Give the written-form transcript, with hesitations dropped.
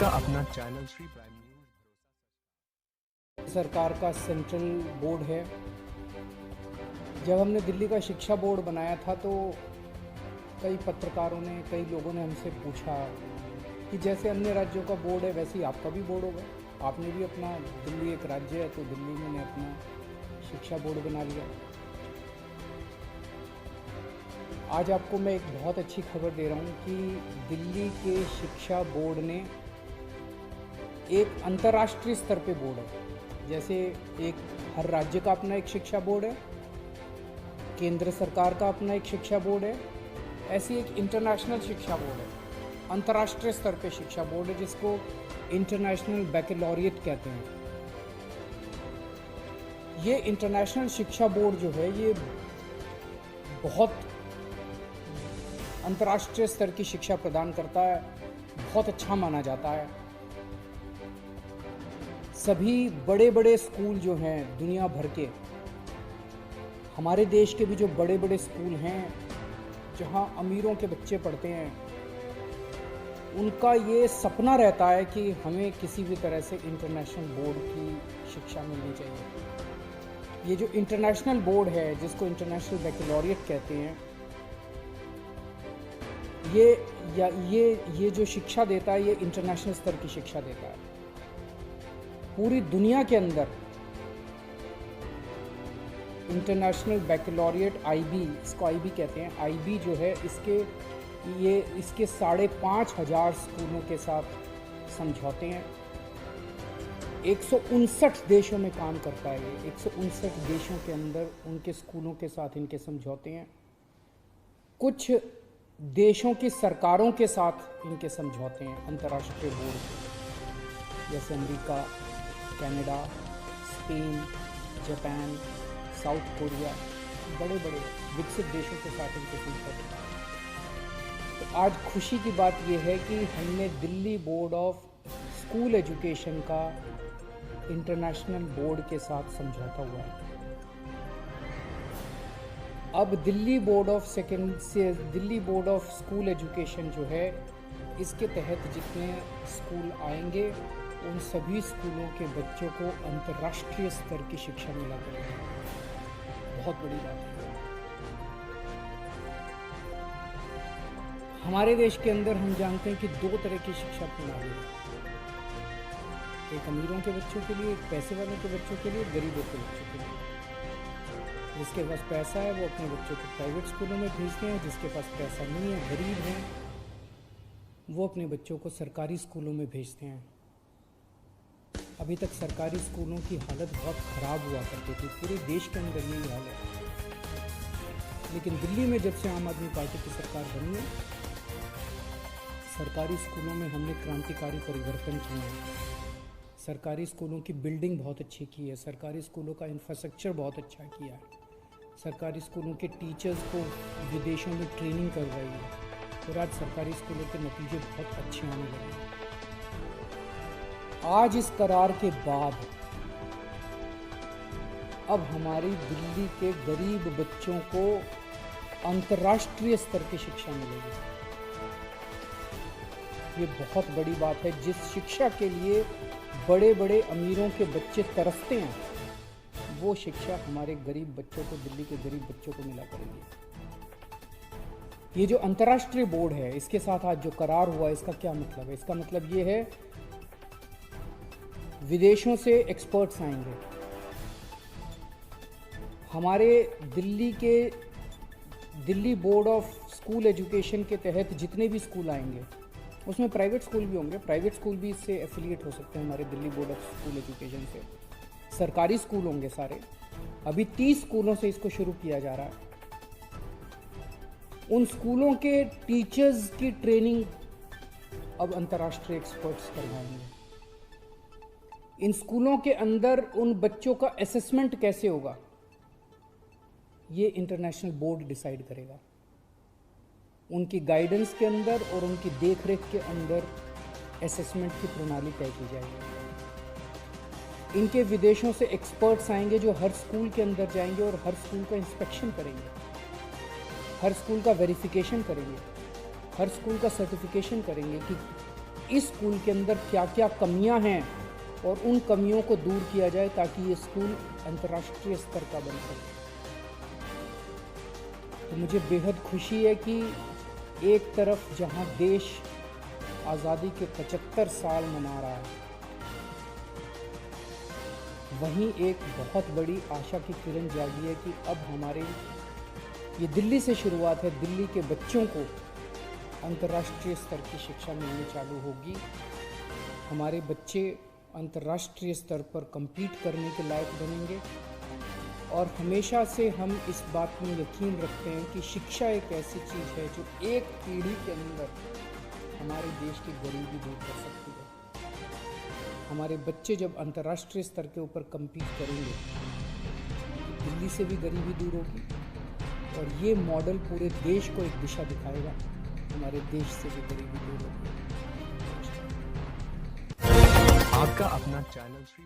का अपना channel Shri prime news सरकार का सेंट्रल बोर्ड है। जब हमने दिल्ली का शिक्षा बोर्ड बनाया था तो कई पत्रकारों ने, कई लोगों ने हमसे पूछा कि जैसे अन्य राज्यों का बोर्ड है वैसे ही आपका भी बोर्ड होगा। आपने भी अपना, दिल्ली एक राज्य है तो दिल्ली में अपना शिक्षा बोर्ड बना लिया। आज आपको मैं एक बहुत अच्छी खबर दे रहा हूँ कि दिल्ली के शिक्षा बोर्ड ने एक अंतर्राष्ट्रीय स्तर पे बोर्ड है। जैसे एक हर राज्य का अपना एक शिक्षा बोर्ड है, केंद्र सरकार का अपना एक शिक्षा बोर्ड है, ऐसी एक इंटरनेशनल शिक्षा बोर्ड है, अंतर्राष्ट्रीय स्तर पे शिक्षा बोर्ड है जिसको इंटरनेशनल बैकलॉरिएट कहते हैं। ये इंटरनेशनल शिक्षा बोर्ड जो है ये बहुत अंतर्राष्ट्रीय स्तर की शिक्षा प्रदान करता है, बहुत अच्छा माना जाता है। सभी बड़े बड़े स्कूल जो हैं दुनिया भर के, हमारे देश के भी जो बड़े बड़े स्कूल हैं जहां अमीरों के बच्चे पढ़ते हैं, उनका ये सपना रहता है कि हमें किसी भी तरह से इंटरनेशनल बोर्ड की शिक्षा मिलनी चाहिए। ये जो इंटरनेशनल बोर्ड है जिसको इंटरनेशनल बैकलॉरिएट कहते हैं, ये जो शिक्षा देता है ये इंटरनेशनल स्तर की शिक्षा देता है। पूरी दुनिया के अंदर इंटरनेशनल बैकलॉरिएट आईबी, इसको आईबी कहते हैं, आईबी जो है इसके 5,500 स्कूलों के साथ समझौते हैं। 159 देशों में काम करता है ये, 159 देशों के अंदर उनके स्कूलों के साथ इनके समझौते हैं। कुछ देशों की सरकारों के साथ इनके समझौते हैं अंतर्राष्ट्रीय बोर्ड के, जैसे America, Canada, Spain, Japan, south Korea, बड़े बड़े विकसित देशों के साथ इनके समझौते हैं। तो आज खुशी की बात यह है कि हमने Delhi board of school education का इंटरनेशनल बोर्ड के साथ समझौता हुआ है। अब Delhi board of school education जो है, इसके तहत जितने स्कूल आएंगे उन सभी स्कूलों के बच्चों को अंतर्राष्ट्रीय स्तर की शिक्षा मिला करेगी। बहुत बड़ी बात है। हमारे देश के अंदर हम जानते हैं कि 2 तरह की शिक्षा प्रणाली है, एक अमीरों के बच्चों के लिए, एक पैसे वालों के बच्चों के लिए, गरीबों के बच्चों के लिए। जिसके पास पैसा है वो अपने बच्चों को प्राइवेट स्कूलों में भेजते हैं, जिसके पास पैसा नहीं है, गरीब हैं, वो अपने बच्चों को सरकारी स्कूलों में भेजते हैं। अभी तक सरकारी स्कूलों की हालत बहुत ख़राब हुआ करती थी, पूरे देश के अंदर यही हाल है। लेकिन दिल्ली में जब से आम आदमी पार्टी की सरकार बनी है, सरकारी स्कूलों में हमने क्रांतिकारी परिवर्तन किए हैं। सरकारी स्कूलों की बिल्डिंग बहुत अच्छी की है, सरकारी स्कूलों का इंफ्रास्ट्रक्चर बहुत अच्छा किया है, सरकारी स्कूलों के टीचर्स को विदेशों में ट्रेनिंग करवाई है और आज सरकारी स्कूलों के नतीजे बहुत अच्छे आने लगे हैं। आज इस करार के बाद अब हमारी दिल्ली के गरीब बच्चों को अंतर्राष्ट्रीय स्तर की शिक्षा मिलेगी। ये बहुत बड़ी बात है। जिस शिक्षा के लिए बड़े बड़े अमीरों के बच्चे तरसते हैं, वो शिक्षा हमारे गरीब बच्चों को, दिल्ली के गरीब बच्चों को मिला करेगी। ये जो अंतर्राष्ट्रीय बोर्ड है, इसके साथ आज जो करार हुआ, इसका क्या मतलब है? इसका मतलब ये है विदेशों से एक्सपर्ट्स आएंगे। हमारे Delhi board of school education के तहत जितने भी स्कूल आएंगे, उसमें प्राइवेट स्कूल भी होंगे, प्राइवेट स्कूल भी इससे एफिलिएट हो सकते हैं हमारे Delhi board of school education से। सरकारी स्कूल होंगे सारे। अभी 30 स्कूलों से इसको शुरू किया जा रहा है। उन स्कूलों के टीचर्स की ट्रेनिंग अब अंतर्राष्ट्रीय एक्सपर्ट्स करवाएंगे। इन स्कूलों के अंदर उन बच्चों का असेसमेंट कैसे होगा, ये इंटरनेशनल बोर्ड डिसाइड करेगा। उनकी गाइडेंस के अंदर और उनकी देखरेख के अंदर असेसमेंट की प्रणाली तय की जाएगी। इनके विदेशों से एक्सपर्ट्स आएंगे जो हर स्कूल के अंदर जाएंगे और हर स्कूल का इंस्पेक्शन करेंगे, हर स्कूल का वेरिफिकेशन करेंगे, हर स्कूल का सर्टिफिकेशन करेंगे कि इस स्कूल के अंदर क्या क्या कमियां हैं और उन कमियों को दूर किया जाए ताकि ये स्कूल अंतर्राष्ट्रीय स्तर का बन सके। तो मुझे बेहद खुशी है कि एक तरफ जहां देश आज़ादी के 75 साल मना रहा है, वहीं एक बहुत बड़ी आशा की किरण जागी है कि अब हमारे ये दिल्ली से शुरुआत है, दिल्ली के बच्चों को अंतर्राष्ट्रीय स्तर की शिक्षा मिलनी चालू होगी। हमारे बच्चे अंतर्राष्ट्रीय स्तर पर compete करने के लायक बनेंगे और हमेशा से हम इस बात में यकीन रखते हैं कि शिक्षा एक ऐसी चीज़ है जो एक पीढ़ी के अंदर हमारे देश की गरीबी दूर कर सकती है। हमारे बच्चे जब अंतर्राष्ट्रीय स्तर के ऊपर compete करेंगे तो दिल्ली से भी गरीबी दूर होगी और ये मॉडल पूरे देश को एक दिशा दिखाएगा, हमारे देश से भी गरीबी दूर होगी। आपका अपना चैनल श्री